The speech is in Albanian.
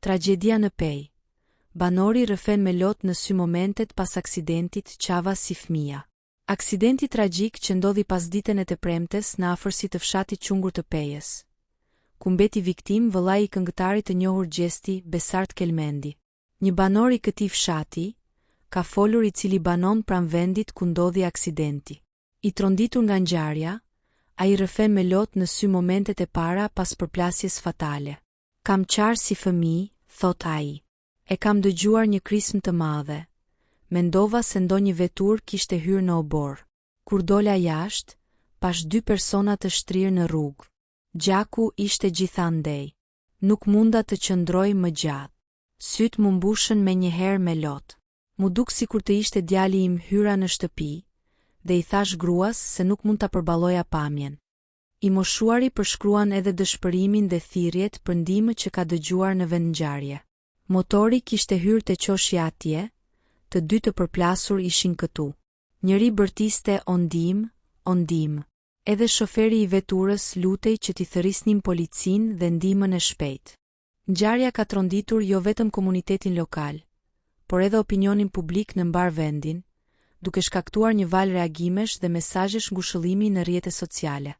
Tragedia në Pej. Banori rrëfen me lot në sy momentet pas aksidentit qava si fëmia. Aksidenti tragjik që ndodhi pas ditën e të premtes në afërsi të fshatit Qungur të Pejës, ku mbeti viktim vëllai i këngëtarit të njohur Gjesti Besart Kelmendi. Një banor i këtij fshati ka folur, i cili banon pranë vendit ku ndodhi aksidenti. I tronditur nga ngjarja, ai rrëfen me lot në sy momentet e para pas përplasjes fatale. Kam qarë si fëmijë, thot ai. E kam dëgjuar një krismë të madhe. Mendova se ndonjë vetur kishte hyrë në obor. Kur dola jashtë, pash 2 persona të shtrirë në rrugë. Gjaku ishte gjithandej. Nuk munda të qëndroj më gjatë. Syt më mbushën me një herë me lot. Mu duk sikur të ishte djali im hyra në shtëpi, dhe i thash gruas se nuk mund ta përballoja pamjen. I moshuari përshkruan edhe dëshpërimin dhe thirrjet për ndihmë që ka dëgjuar në vendngjarje. Motori kishte hyrë te qoshi atje, të dy të përplasur ishin këtu. Njëri bërtiste o ndihmë. Edhe shoferi i veturës lutej që t'i thërrisnin policinë dhe ndihmën e shpejtë. Ngjarja ka tronditur jo vetëm komunitetin lokal, por edhe opinionin publik në mbar vendin, duke shkaktuar një valë reagimesh dhe mesazhesh ngushëllimi në rrjetet sociale.